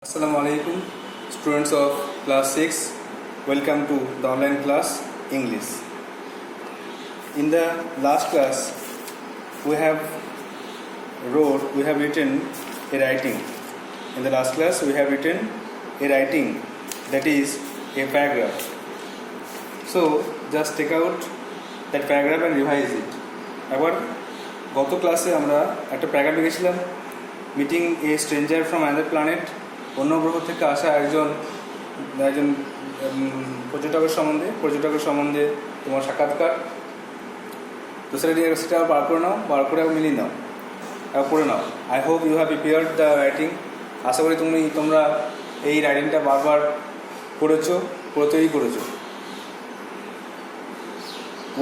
Assalamu alaikum, students of class 6. Welcome to the online class English. In the last class, we have written a writing. In the last class, we have written a writing, that is a paragraph. So just take out that paragraph and revise it. আবার গত ক্লাসে আমরা একটা paragraph লিখেছিলাম, meeting a stranger from another planet, অন্য গ্রহ থেকে আসা একজন পর্যটকের সম্বন্ধে তোমার সাক্ষাৎকার। তো সেটা বার করে মিলিয়ে নাও, পড়ে নাও। I hope you have prepared the writing. আশা করি তোমরা এই রাইটিংটা বারবার তৈরি করেছো।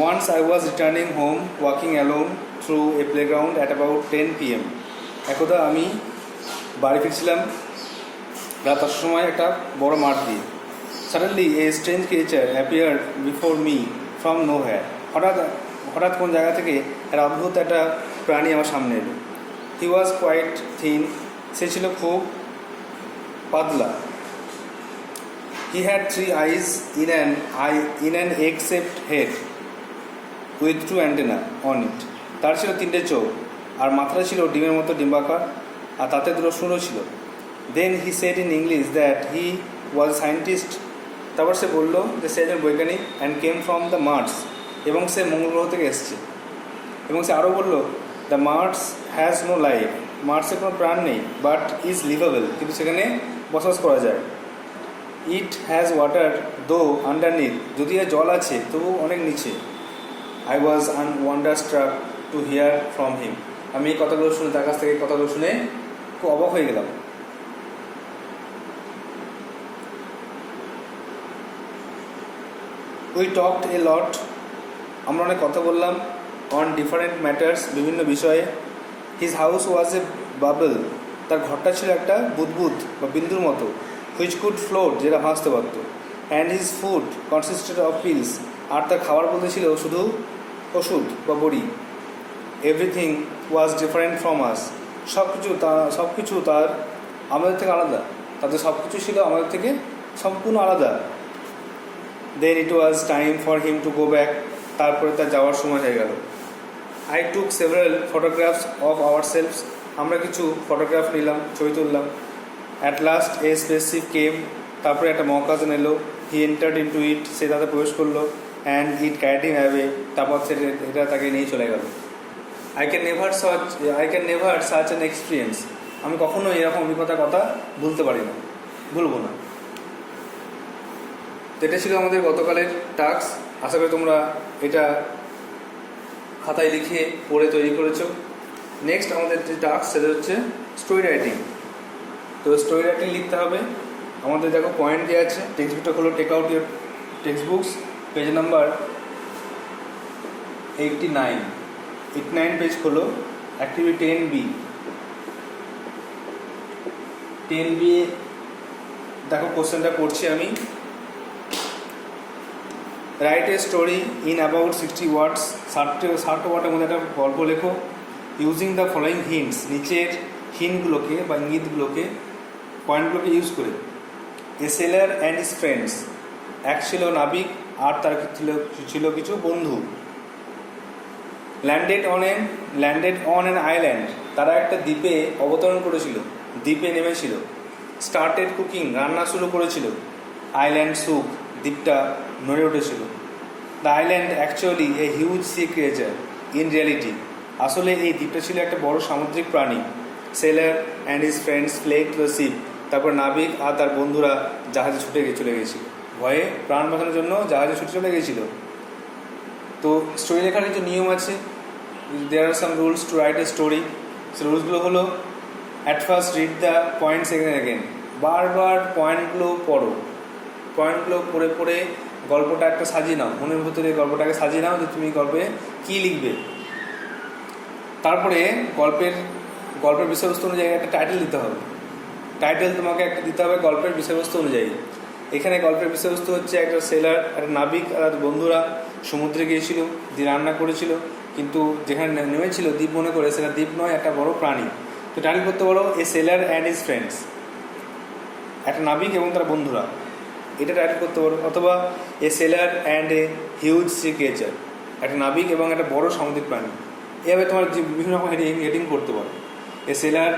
Once I was returning home walking alone through a playground at about 10 p.m. একদা আমি বাড়ি ফিরছিলাম রাত 10টার সময় একটা বড় মাঠ দিয়ে। Suddenly a strange creature appeared before me from nowhere. হঠাৎ কোন জায়গা থেকে একটা অদ্ভুত একটা প্রাণী আমার সামনে এলো। He was quite thin. সে ছিল খুব পাতলা। He had 3 eyes in an egg-shaped head with 2 antennae on it. তার ছিল 3টে চোখ আর মাথাটা ছিল ডিমের মতো ডিম্বাকার আর তাতে 2টো শুঁড়ও ছিল। Then he said in English that he was a scientist. তারপর সে বলল যে সে একজন বৈজ্ঞানিক and came from the Mars, এবং সে মঙ্গল গ্রহ থেকে এসেছে। এবং সে আরও বলল the Mars has no life, মার্সে কোনো প্রাণ নেই, but is livable, কিন্তু সেখানে বসবাস করা যায়। It has water though underneath, যদিও জল আছে তবু অনেক নিচে। I was wonderstruck to hear from him. আমি এই কথাগুলো শুনে, তার কাছ থেকে কথাগুলো শুনে খুব অবাক হয়ে গেলাম। We talked a lot. আমরা অনেক কথা বললাম on different matters, বিভিন্ন বিষয়ে। His house was a bubble. তার ঘরটা ছিল একটা বুদবুদ বা বিন্দুর মতো, which could float, যেটা ভাসতে পারত। And his food consisted of pills. আর তার খাবার বলতে ছিল শুধু ওষুধ বা বড়ি। Everything was different from us. সব কিছু তার আমাদের থেকে আলাদা। তাদের সব কিছু ছিল আমাদের থেকে সম্পূর্ণ আলাদা। Then it was time for him to go back. তারপরে তার যাওয়ার সময় হয়ে গেল। I took several photographs of ourselves. আমরা কিছু ফটোগ্রাফ নিলাম, ছবি তুললাম। At last a spaceship came. তারপরে একটা মহাকাশযান এলো। He entered into it. সে তাতে প্রবেশ করলো। And it carried him away. তারপর এটা তাকে নিয়ে চলে গেল। I can never such an experience. আমি কখনো এরকম অভিজ্ঞতার কথা ভুলবো না। তো এটা ছিল আমাদের গতকালের টাস্ক। আশা করি তোমরা এটা খাতায় লিখে পড়ে তৈরি করেছো। নেক্সট আমাদের যে টাস্ক সেটা হচ্ছে স্টোরি রাইটিং। তো স্টোরি রাইটিং লিখতে হবে। আমাদের দেখো পয়েন্ট দেওয়া আছে। টেক্সট বুকটা খোলো, take out your text books, page number 89 page খোলো। অ্যাক্টিভিটি 10B দেখো কোশ্চেনটা পড়ছি আমি। Write a story in about 60 words. 60 ওয়ার্ডের মধ্যে একটা গল্প লেখো। ইউজিং দ্য ফলোয়িং হিন্টস, নিচের হিন্টগুলোকে বা ইঙ্গিতগুলোকে, পয়েন্টগুলোকে ইউজ করে। এ সেলার অ্যান্ড হিজ ফ্রেন্ডস, এক ছিল নাবিক আর তার ছিল কিছু বন্ধু। ল্যান্ডেড অন অ্যান আইল্যান্ড, তারা একটা দ্বীপে অবতরণ করেছিল, দ্বীপে নেমেছিল। স্টার্টেড কুকিং, রান্না শুরু করেছিল। আইল্যান্ড সুক, দ্বীপটা নড়ে উঠেছিল। The island actually a huge sea creature in reality, আসলে এই দ্বীপটা ছিল একটা বড় সামুদ্রিক প্রাণী। Sailor and his friends fled to the ship, তারপর নাবিক আর তার বন্ধুরা জাহাজে চলে গেছিল। ভয়ে প্রাণ বাঁচানোর জন্য জাহাজে ছুটে চলে গেছিল। তো স্টোরি লেখার কিছু নিয়ম আছে। There are some rules to write a story. সে রুলসগুলো হলো, at first read the points again, বারবার পয়েন্টগুলো পড়ো। পয়েন্টগুলো পড়ে গল্পটা একটা সাজিয়ে নাও, মনের ভিতরে গল্পটাকে সাজিয়ে নাও যে তুমি গল্পে কী লিখবে। তারপরে গল্পের বিষয়বস্তু অনুযায়ী একটা টাইটেল দিতে হবে। টাইটেল তোমাকে একটা দিতে হবে গল্পের বিষয়বস্তু অনুযায়ী। এখানে গল্পের বিষয়বস্তু হচ্ছে একটা সেলার, একটা নাবিক আর বন্ধুরা সমুদ্রে গিয়েছিল, রান্না করেছিল, কিন্তু যেখানে নেমেছিল দ্বীপ মনে করে, সেটা দ্বীপ নয়, একটা বড় প্রাণী। তো টাইটেল করতে পারো a sailor and his friends. একটা নাবিক এবং তার বন্ধুরা, এটা টাইটেল করতে পারো। অথবা a sailor and a huge sea creature, একটা নাবিক এবং একটা বড় সামুদ্রিক প্রাণী। এভাবে তোমার বিভিন্ন রকম হেডিং করতে পারো। A sailor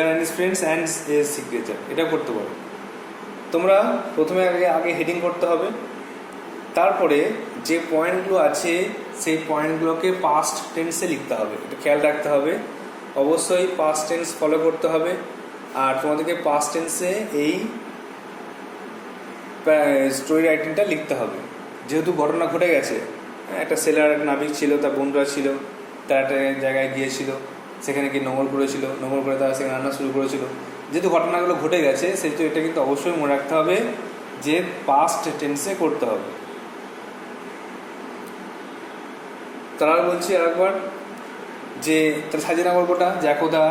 and his friends and a sea creature, এটাও করতে পারো। তোমরা প্রথমে আগে হেডিং করতে হবে, তারপরে যে পয়েন্টগুলো আছে সেই পয়েন্টগুলোকে পাস্ট টেন্সে লিখতে হবে। এটা খেয়াল রাখতে হবে, অবশ্যই পাস্ট টেন্স ফলো করতে হবে। আর তোমাদেরকে পাস্ট টেন্সে এই স্টোরি রাইটিংটা লিখতে হবে, যেহেতু ঘটনা ঘটে গেছে। একটা সেলার, একটা নাবিক ছিল, তার বন্ধুরা ছিল, তারা একটা জায়গায় গিয়েছিল, সেখানে গিয়ে নোঙর করেছিল, নোঙর করে তারা সেখানে রান্না শুরু করেছিল। যেহেতু ঘটনাগুলো ঘটে গেছে, সেহেতু এটা কিন্তু অবশ্যই মনে রাখতে হবে যে পাস্ট টেন্সে করতে হবে। তারা বলছি আরেকবার যে তার সাজিয়ে না গল্পটা, যে একদা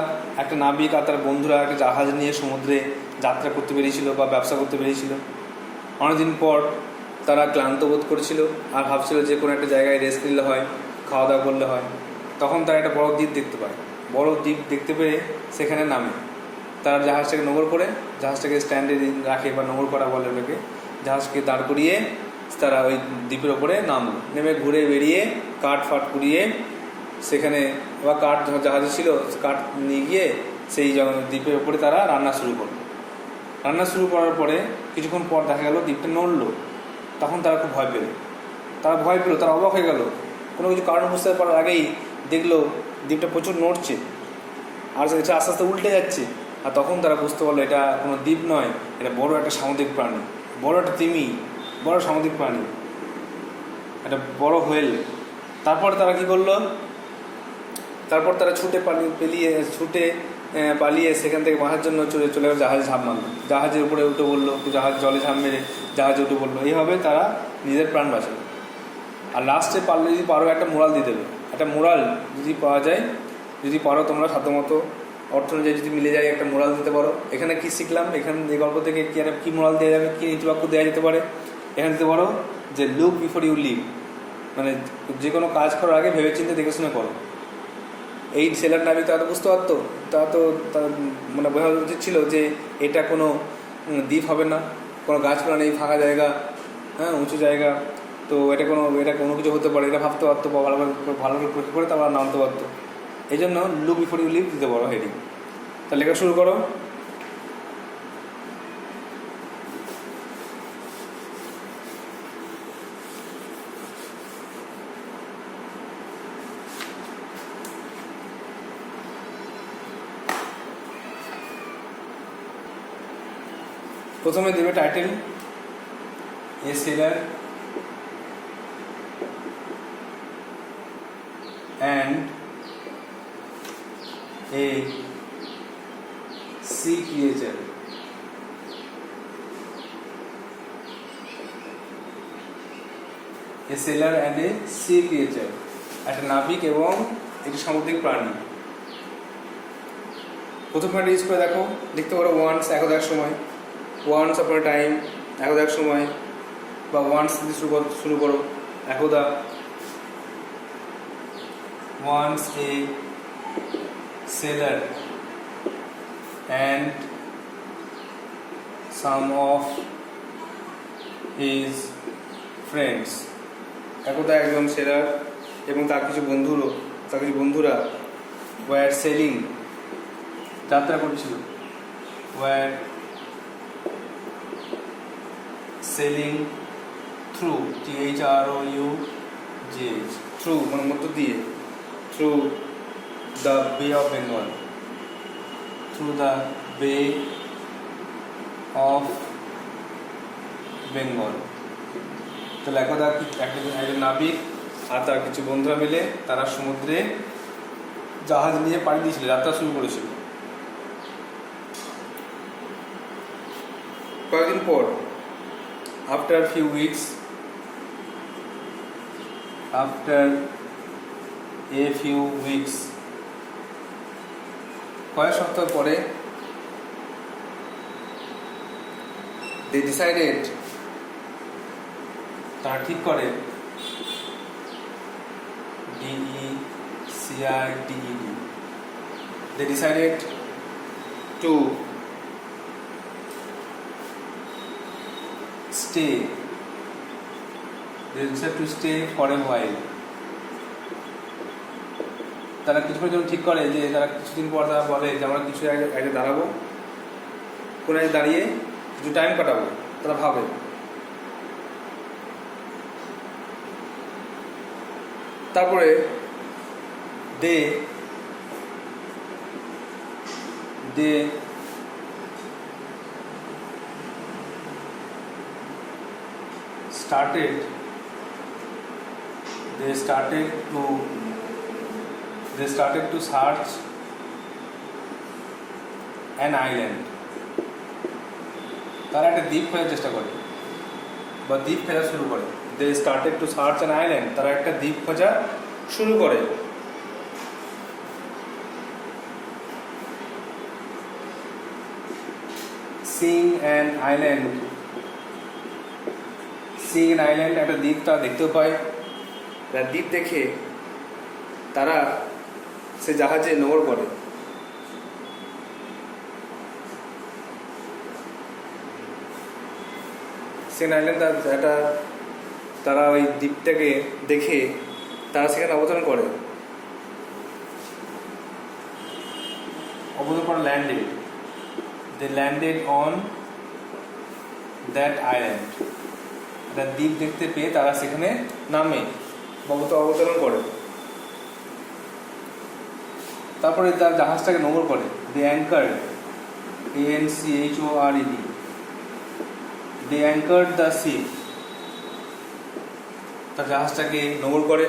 একটা নাবিক আর তার বন্ধুরা একটা জাহাজ নিয়ে সমুদ্রে যাত্রা করতে বেরিয়েছিল বা ব্যবসা করতে বেরিয়েছিল। অনেকদিন পর তারা ক্লান্ত বোধ করছিল আর ভাবছিল যে কোনো একটা জায়গায় রেস্ট নিলে হয়, খাওয়া দাওয়া করলে হয়। তখন তারা একটা বড় দ্বীপ দেখতে পায়। বড় দ্বীপ দেখতে পেয়ে সেখানে নামে। তারা জাহাজটাকে নোঙর করে, জাহাজটাকে স্ট্যান্ডে রাখে বা নোঙর করা বলে ওটাকে, জাহাজকে দাঁড় করিয়ে তারা ওই দ্বীপের ওপরে নামলো। নেমে ঘুরে বেরিয়ে কাঠ ফাট কুড়িয়ে সেখানে, বা কাঠ জাহাজে ছিল, কাঠ নিয়ে গিয়ে সেই দ্বীপের ওপরে তারা রান্না শুরু করলো। রান্না শুরু করার পরে কিছুক্ষণ পর দেখা গেল দ্বীপটা নড়লো। তখন তারা খুব ভয় পেল, তারা অবাক হয়ে গেল। কোনো কিছু কারণ বুঝতে পারার আগেই দেখলো দ্বীপটা প্রচুর নড়ছে আর এটা আস্তে আস্তে উল্টে যাচ্ছে। আর তখন তারা বুঝতে পারলো এটা কোনো দ্বীপ নয়, এটা বড় একটা সামুদ্রিক প্রাণী, বড় একটা তিমি, বড় সামুদ্রিক প্রাণী, একটা বড় হোয়েল। তারপর তারা কী করলো, তারপর তারা ছুটে পালিয়ে সেখান থেকে বাঁচার জন্য চলে গেল জাহাজে ঝাঁপ মারলো। জাহাজের উপরে উঠে বললো, জাহাজ জলে ঝাঁপ মেরে জাহাজে উঠে বললো। এইভাবে তারা নিজের প্রাণ বাঁচালো। আর লাস্টে পারলে যদি পারো একটা মোরাল দিয়ে দেবে, একটা মোরাল যদি পাওয়া যায়, যদি পারো তোমরা সাধ্যমতো অর্থ অনুযায়ী যদি মিলে যায় একটা মোরাল দিতে পারো। এখানে কী শিখলাম, এখানে এই গল্প থেকে কী মোরাল দেওয়া যাবে, কী নীতিবাক্য দেওয়া যেতে পারে, এখানে দিতে পারো যে লুক বিফোর ইউ লিভ, মানে যে কোনো কাজ করার আগে ভেবেচিন্তে দেখে শুনে করো। এই সেলার নাবিক তারা তো বুঝতে পারতো, তার মানে বোঝা উচিত ছিল যে এটা কোনো দ্বীপ হবে না, কোনো গাছপালা নেই, ফাঁকা জায়গা, হ্যাঁ উঁচু জায়গা, তো এটা কোনো কিছু হতে পারে, এটা ভাবতে পারতো বা ভালো করে পরীক্ষা করে তারপর নামতে পারতো। এই জন্য লুক বিফোর ইউ লিভ দিতে পারো হেডিং। তা লেখা শুরু করো। প্রথমে দেবে title, a sailor and a sea creature. A sailor and a sea creature, একটা নাবিক এবং একটি সামুদ্রিক প্রাণী। প্রথম পয়েন্ট ইউজ করে দেখো, লিখতে পারো ওয়ান্স, একদা এক সময়, ওয়ান্স আপন টাইম, একদা এক সময়, বা ওয়ান্স দিয়ে শুরু করো, একদা, once a sailor and some of his friends, একদা একজন সেলার এবং তার কিছু বন্ধুরা were sailing, যাত্রা করছিল, were sailing through, THROUGH, through মানে মধ্য দিয়ে, through the Bay of Bengal, through the Bay of Bengal। তাহলে একদা একজন নাবিক আর তার কিছু বন্ধুরা মিলে তারা সমুদ্রে জাহাজ নিয়ে পাড়ি দিয়েছিল, যাত্রা শুরু করেছিল। কয়েকদিন পর, after a few weeks, কয়েক সপ্তাহ পরে, they decided, তারা ঠিক করে, DECIDED, they decided to stay, they decide to stay for a while. তারা কিছুক্ষণের জন্য ঠিক করে যে তারা কিছুদিন পর তারা বলে যে আমরা কিছু আগে দাঁড়াবো, কোনো আগে দাঁড়িয়ে কিছু টাইম কাটাবো, তারা ভাবে। তারপরে দে started to search an island। তারা একটা দ্বীপ খোঁজার চেষ্টা করে বা দ্বীপ খোঁজা শুরু করে। They started to search an island, তারা একটা দ্বীপ খোঁজা শুরু করে। সিইং অ্যান আইল্যান্ড, একটা দ্বীপ তারা দেখতেও পায়। তার দ্বীপ দেখে তারা সে জাহাজে নোঙর করে। সিইং আইল্যান্ড তারা ওই দ্বীপটাকে দেখে তারা সেখানে অবতরণ করে। অবতরণ করে they landed on that island। একটা দ্বীপ দেখতে পেয়ে তারা সেখানে নামে অবতরণ করে। তারপরে তার জাহাজটাকে নোঙর করে। they anchored, ANCHORED, they anchored the ship, তার জাহাজটাকে নোঙর করে।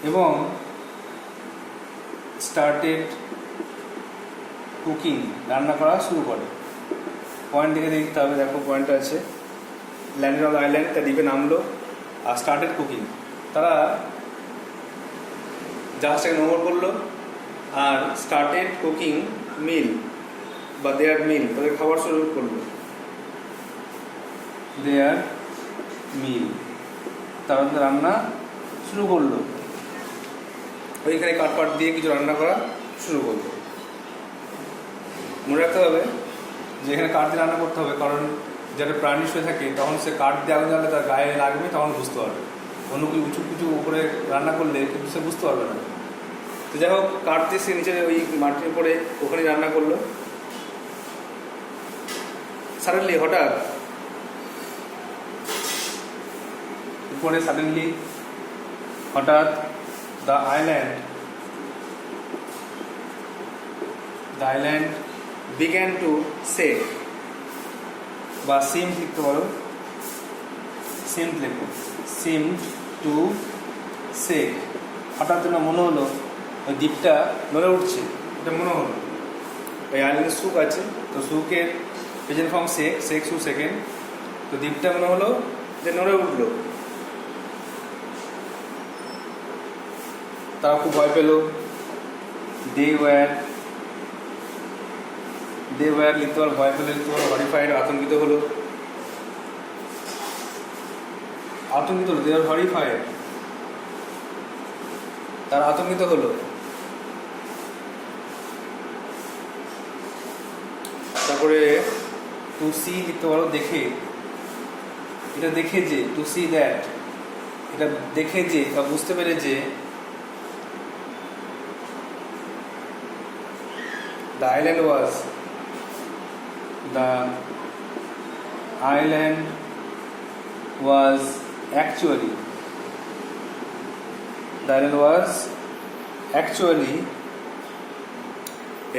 এবং স্টার্টেড কুকিং, রান্না করা শুরু করে। পয়েন্ট দেখে দেখতে হবে, দেখো পয়েন্টটা আছে ল্যান্ডেড অন আইল্যান্ড, তার দ্বীপে নামলো আর স্টার্টেড কুকিং, তারা জাহাজটাকে নোঙর করলো আর স্টার্টেড কুকিং মিল বা দেয়ার মিল, তাদের খাবার শুরু করলো। দেয়ার মিল, তারা রান্না শুরু করলো। ওইখানে কাঠপাট দিয়ে কিছু রান্না করা শুরু করলো। মনে রাখতে হবে যে এখানে কাঠ দিয়ে রান্না করতে হবে, কারণ যারা প্রাণী শুয়ে থাকে তখন সে কাঠ দিয়ে আগুন জ্বালালে তার গায়ে লাগবে, তখন বুঝতে পারবে। অন্য কিছু কিছু উপরে রান্না করলে কিন্তু সে বুঝতে পারবে না। তো যাই হোক, কাঠ দিয়ে সে নিচে ওই মাটির উপরে ওখানে রান্না করলো। সাডেনলি, হঠাৎ উপরে হঠাৎ the island began to shake, বা seemed লিখতে পারো, seemed লেখো, seemed to shake। হঠাৎ যেন মনে হলো ওই দ্বীপটা নড়ে উঠছে, এটা মনে হলো। ওই আইল্যান্ডের সুখ আছে, তো সুখের প্রেজেন্ট ফর্ম শেক সু সেকেন্ড, তো দ্বীপটা মনে হলো যে নড়ে উঠলো। তারা খুব ভয় পেল। দে ওয়্যার লিখতে পারো, ভয় পেলে লিখতে পারো, হরিফাইড, আতঙ্কিত হলো। দে আর হরিফাইড, তারা আতঙ্কিত হলো। তারপরে টু সি লিখতে পারো, দেখে, এটা দেখে যে, টু সি দ্যাট, এটা দেখে যে বা বুঝতে পেরে যে the island was actually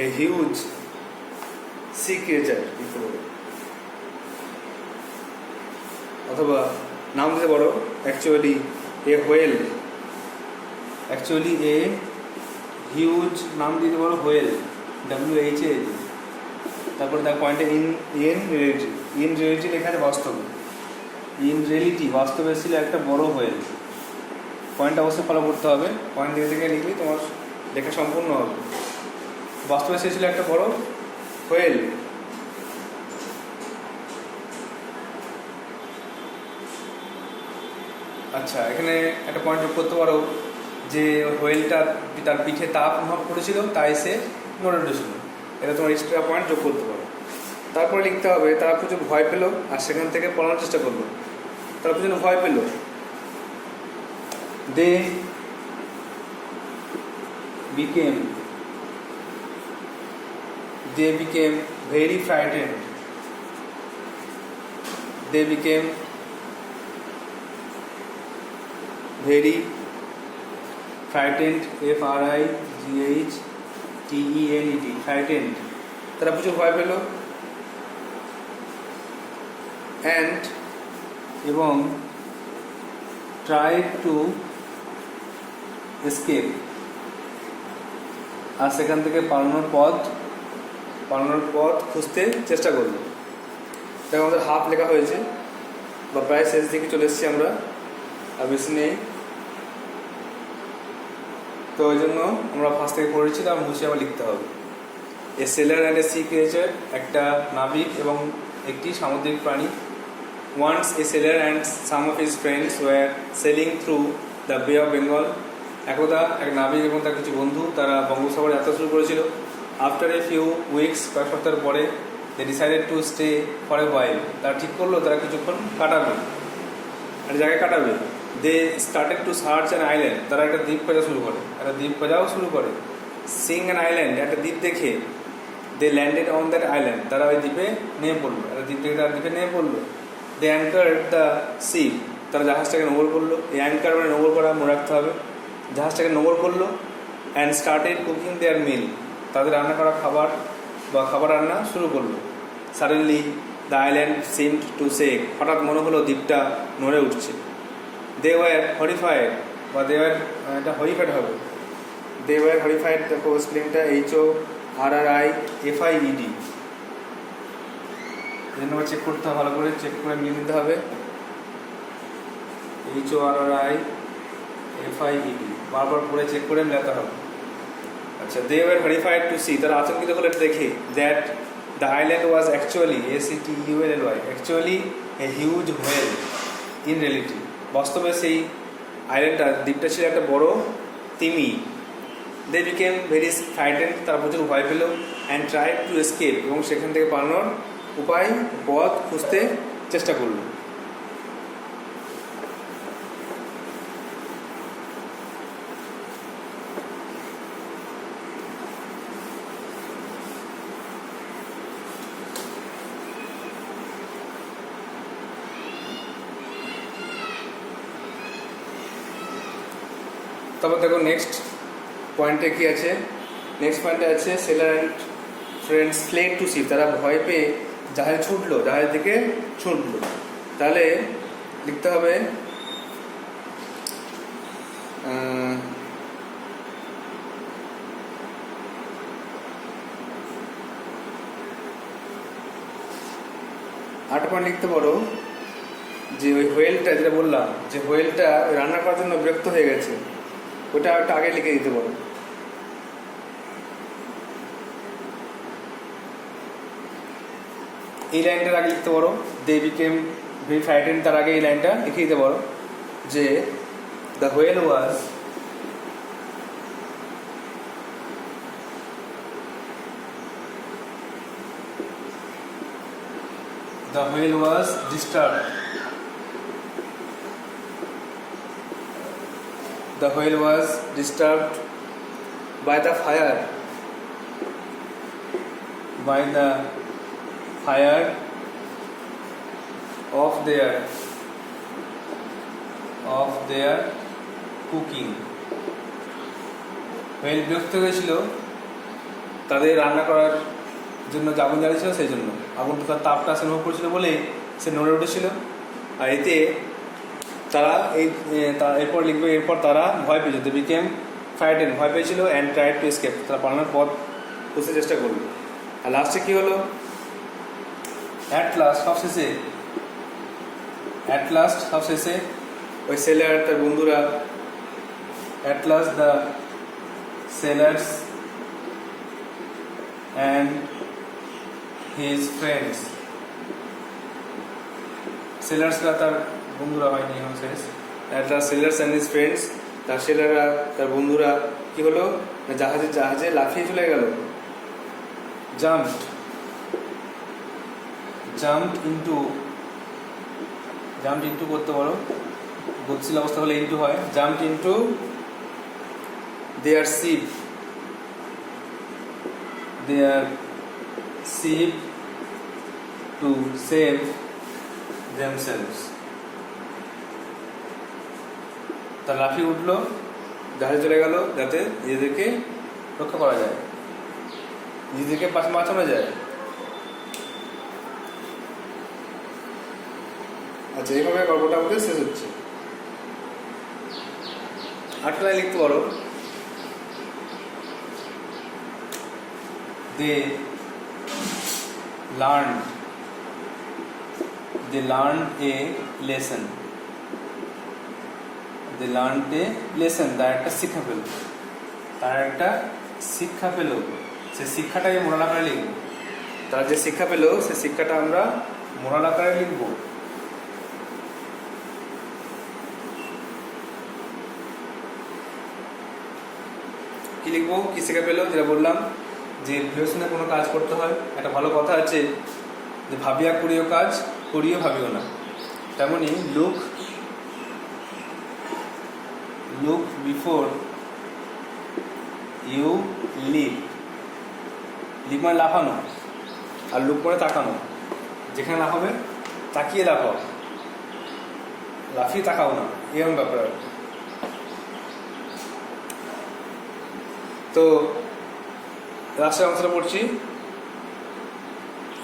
a huge sea creature, অথবা নাম দিতে পারো actually a whale, হিউজ নাম দিতে পারো whale, WHALE। তারপরে তার পয়েন্টে ইন রিয়েলিটি লেখা আছে বাস্তবে। ইন রিয়েলিটি, বাস্তবে ছিল একটা বড় হোয়েল। পয়েন্টটা অবশ্যই ফলো করতে হবে, পয়েন্ট দেখে দেখে লিখলেই তোমার লেখা সম্পূর্ণ হবে। বাস্তবে সে ছিল একটা বড় হোয়েল। আচ্ছা, এখানে একটা পয়েন্ট যোগ করতে পারো, যে হোয়েলটা তার পিঠে তাপ অনুভব করেছিল তাই সে নড়ে উঠেছিল। এটা তোমার এক্সট্রা পয়েন্ট যোগ করতে পারো। তারপরে লিখতে হবে তারা প্রচুর ভয় পেল আর সেখান থেকে পড়ানোর চেষ্টা করলো। তারা প্রচুর ভয় পেল। দে became very frightened. They became very frightened, F-R-I-G-H-T-E-N-E-D, frightened. তারা প্রচুর ভয় পেল এবং tried to escape, আর সেখান থেকে পালানোর পথ খুঁজতে চেষ্টা করলো। দেখো আমাদের হাফ লেখা হয়েছে বা প্রায় শেষ দিকে চলে এসেছি আমরা, আর বেশি নেই। তো ওই জন্য আমরা ফার্স্ট থেকে পড়েছি, তার মুছে আবার লিখতে হবে। A sailor and a sea creature, একটা নাবিক এবং একটি সামুদ্রিক প্রাণী। Once a sailor and some of his friends were sailing through the Bay of Bengal, একদা এক নাবিক এবং তার কিছু বন্ধু তারা বঙ্গোপসাগরে যাত্রা শুরু করেছিল। আফটার এ ফিউ উইকস, কয়েক সপ্তাহের পরে, they decided to stay for a while, তারা ঠিক করলো তারা কিছুক্ষণ কাটাবে, একটা জায়গায় কাটাবে। They started to search an island, তারা একটা দ্বীপ খোঁজাও শুরু করে। সিং অ্যান আইল্যান্ড, একটা দ্বীপ দেখে। They landed on that island, তারা ওই দ্বীপে নেমে পড়লো, একটা দ্বীপ দেখে তারা দ্বীপে নেমে পড়লো। দে অ্যাঙ্কার্ড দ্য শিপ, তারা জাহাজটাকে নোঙর করলো। এই অ্যাঙ্কার মানে নোঙর করা, মনে রাখতে হবে। জাহাজটাকে নোঙর করলো। অ্যান্ড স্টার্টেড কুকিং দেয়ার মিল, তাদের রান্না করা খাবার রান্না শুরু করলো। Suddenly the island seemed two shake, হঠাৎ মনে হলো দ্বীপটা নড়ে উঠছে। দে ওয়ার হরিফাইড, বা এটা হরিফাইড হবে। দে ওয়ার হরিফাইড, দেখো স্পেলিংটা HORRIFIED, এই জন্য চেক করতে হবে, ভালো করে চেক করে মিলিয়ে নিতে হবে। HORRIFIED বারবার পড়ে চেক করে মেলাতে হবে। আচ্ছা, they were horrified to C, তারা আতঙ্কিত হলে দেখে that the island was actually actually a huge whale in reality, বাস্তবে সেই দ্বীপটা ছিল একটা বড় তিমি। দে বিকেম ভেরি ফ্রাইটেন্ড, তারা প্রচুর ভয় পেল। অ্যান্ড ট্রাইড টু এসকেপ, এবং সেখান থেকে পালানোর পথ খুঁজতে চেষ্টা করলো। তারপর দেখো নেক্সট পয়েন্টে কি আছে। নেক্সট পয়েন্টে আছে sailor and friends fled to C, তারা ভয় পেয়ে জাহাজ দিকে ছুটলো। তাহলে লিখতে হবে আট পয়েন্ট লিখতে পারো যে ওই হোয়েলটা, যেটা বললাম যে হোয়েলটা রান্না করার জন্য বিরক্ত হয়ে গেছে, ওটা একটা আগে লিখে দিতে পারো। এই লাইনটার আগে লিখতে পারো দে বিকেম ভেরি ফ্রাইটেন্ড, তার আগে এই লাইনটা লিখে দিতে পারো যে the whale was disturbed. The whale was disturbed by the fire of their cooking. whale বিরক্ত হয়েছিল তাদের রান্না করার জন্য আগুন জ্বালিয়েছিল, সেই জন্য আগুনটা তার তাপটা সে অনুভব করেছিল বলেই সে নড়ে উঠেছিল। আর এতে তারা এরপর লিখবে, এরপর তারা ভয় পেয়েছিল, দে বিকেম ফ্রাইটেন্ড, ভয় পেয়েছিল। অ্যান্ড ট্রাইড টু এসকেপ, তারা পালানোর পথ খুঁজতে চেষ্টা করলো। আর লাস্টে কী হলো, অ্যাট লাস্ট সব শেষে ওই সেলার তার বন্ধুরা, at last the sailors and his friends, সেলার্সরা তার বন্ধুরা হয়নি, শেষ। At the sailors and his friends তার ছেলেরা, তার বন্ধুরা কি হলো, জাহাজে জাহাজে লাফিয়ে চলে গেল। জাম্পড, জাম্পড ইন্টু করতে পারো, গতিশীল অবস্থা হলে ইন্টু হয়। Jumped into their ship to save themselves। তার লাফিয়ে উঠলো, জাহাজে চলে গেল যাতে নিজেদেরকে রক্ষা করা যায়, নিজেদেরকে বাঁচানো যায়। আচ্ছা, এইভাবে গল্পটা আমাদের শেষ হচ্ছে। আটটা লাইন লিখতে পারো। They learned a lesson। তার একটা শিক্ষা পেল। সে শিক্ষাটাকে মোরাল আকারে লিখব। তার যে শিক্ষা পেল সে শিক্ষাটা আমরা মোরাল আকারে লিখব। কি লিখবো, কি শিক্ষা পেল? যেটা বললাম যে বিবেচনায় কোনো কাজ করতে হয়। একটা ভালো কথা আছে যে ভাবিয়া করিও কাজ, করিও ভাবিও না। তেমনি look before you leap. Leap মানে লাফানো, আর লুক মানে তাকানো। যেখানে লাফাবে তাকিয়ে লাফাও, লাফিয়ে তাকাও না, এরকম ব্যাপার। তো লাস্টের অংশটা পড়ছি।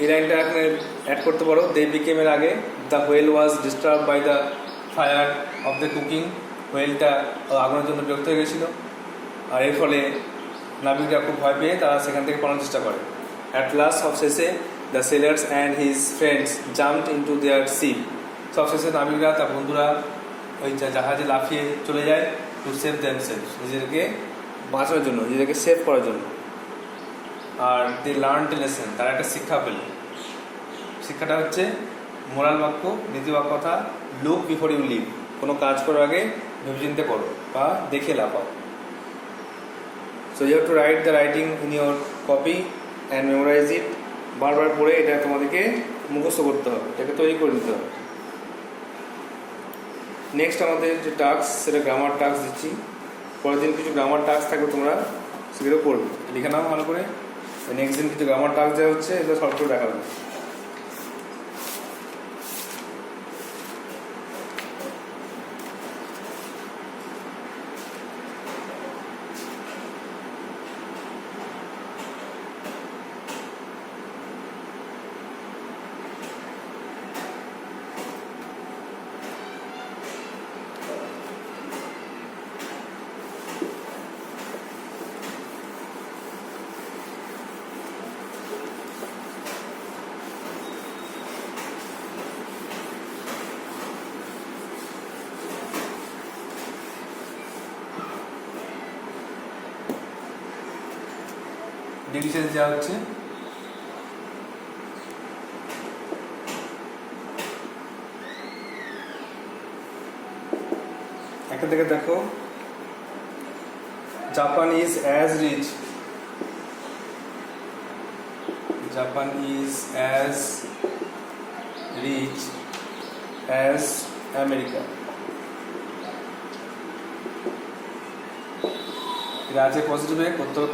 এই লাইনটা এখানে অ্যাড করতে পারো। দে বিকেমের আগে the whale was disturb by the fire of the cooking. হোয়েলটা আগুনের জন্য বিরক্ত হয়ে গেছিলো, আর এর ফলে নাবিকরা খুব ভয় পেয়ে তারা সেখান থেকে পালানোর চেষ্টা করে। অ্যাট লাস্ট, সবশেষে the sailors and his friends jumped into their ship. সবশেষে নাবিকরা, তার বন্ধুরা ওই জাহাজে লাফিয়ে চলে যায় টু সেভ দেমসেলভস, নিজেদেরকে বাঁচানোর জন্য, নিজেদেরকে সেভ করার জন্য। আর দে লার্নড এ লেসন, তারা একটা শিক্ষা পেল। শিক্ষাটা হচ্ছে মোরাল বাক্য, নীতি বাক্য কথা, লুক বিফোর ইউ লিভ। কোনো কাজ করার আগে ভেবেচিন্তে করো বা দেখে লাফাও। So you have to write the writing in your copy and memorise it. বারবার পড়ে এটা তোমাদেরকে মুখস্থ করতে হবে, এটাকে তৈরি করে নিতে হবে। নেক্সট আমাদের যে টাস্ক, সেটা গ্রামার টাস্ক দিচ্ছি। পরের দিন কিছু গ্রামার টাস্ক থাকবে, তোমরা সেগুলো করবে, লিখে নাও ভালো করে। নেক্সট দিন কিছু গ্রামার টাস্ক দেওয়া হচ্ছে, এগুলো সলভ করে দেখাবে। ডিভিশন দেওয়া হচ্ছে। একটা থেকে দেখো, Japan is as rich as America. এটা আছে পজিটিভে, করতে হবে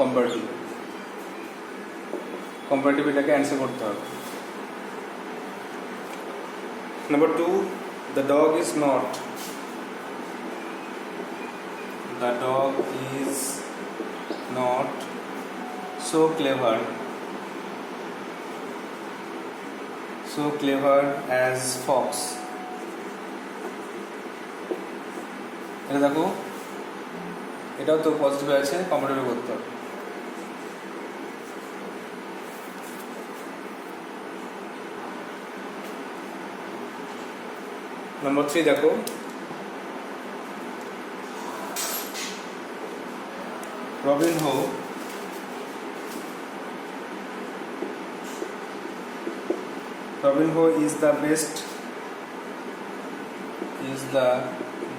কম্পারেটিভ এটাকে অ্যান্সার করতে হবে। Number 2, the dog is not so clever as fox। এটা দেখো, এটাও তো পজিটিভ আছে, কম্পারেটিভ করতে হবে। নাম্বার 3 দেখো, Robinho is the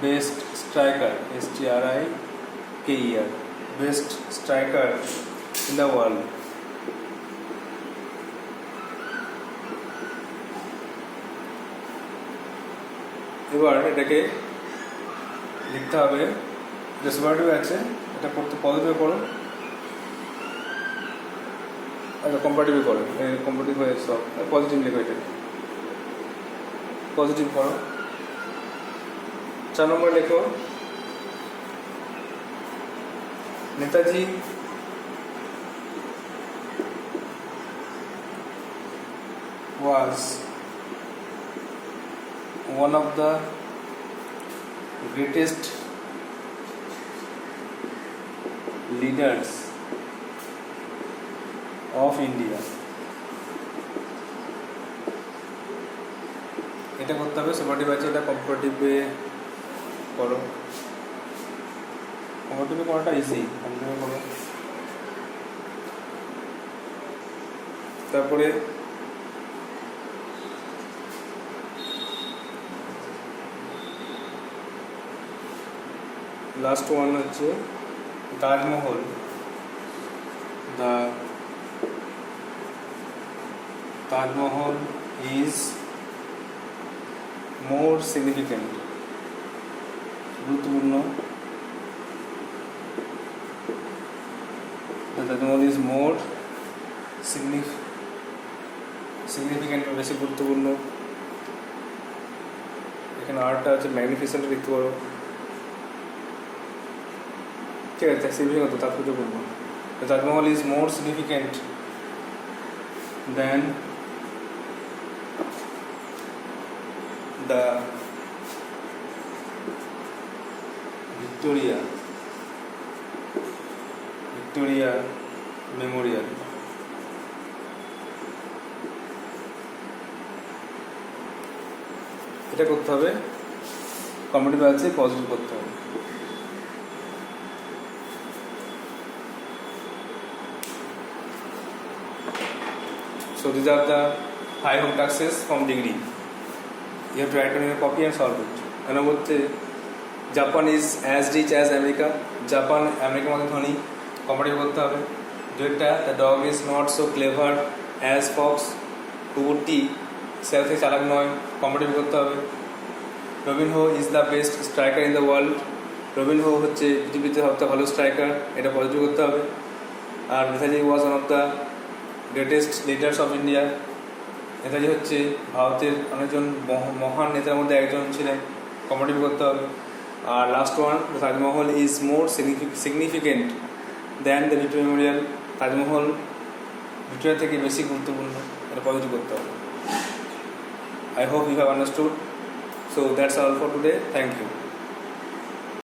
best striker, STRIKER, best striker in the world. এবার এটাকে লিখতে হবে, যে সুপারটিভ আছে এটা করতে পজিটিভ করো, আচ্ছা কম্পারেটিভ করো, কম্পারেটিভ হয়ে সব পজিটিভ লিখো, এটা পজিটিভ করো। 4 নম্বর লেখো, Netaji was one of the greatest leaders of India. এটা করতে হবে, সুপারটিভ আছে, এটা কম্পারেটিভে করো, কম্পারেটিভে করাটা ইজি, কম্পারেটিভে করো। তারপরে লাস্ট ওয়ান হচ্ছে Taj Mahal, the Taj Mahal is more significant, গুরুত্বপূর্ণ, তাজমহল ইজ মোর সিগনিফিক্যান্ট, বেশি গুরুত্বপূর্ণ। এখানে আর্টটা হচ্ছে ম্যাগনিফিসেন্ট লিখতে পারো, ঠিক আছে, সিগনিফিক্যান্ট তাৎপর্যপূর্ণ। Taj Mahal is more significant than the Victoria Memorial. এটা করতে হবে, কম্পারেটিভ আছে, পজিটিভ করতে হবে। So these are the 5 home taxes from degree. You have to write down in a copy and solve it. And বলতে Japan is as rich as America, Japan আমেরিকার মতো ধনী, কম্পারেটিভ করতে হবে। দুইটা, the dog is not so clever as fox, কুকুরটি সেল থেকে চালাক নয়, কম্পারেটিভ করতে হবে। Robinho is the best striker in the world, Robinho হচ্ছে পৃথিবীতে সবথেকে ভালো স্ট্রাইকার, এটা পজিটিভ করতে হবে। আর Netaji was one of the greatest leaders of India, Netaji হচ্ছে ভারতের অনেকজন মহান নেতার মধ্যে একজন ছিলেন, কম্পারেটিভ করতে হবে। আর last one, the Taj Mahal is more significant than the Victoria Memorial, Taj Mahal Victoria থেকে বেশি গুরুত্বপূর্ণ, এটা পজিটিভ করতে হবে। I hope you have understood. So that's all for today. Thank you.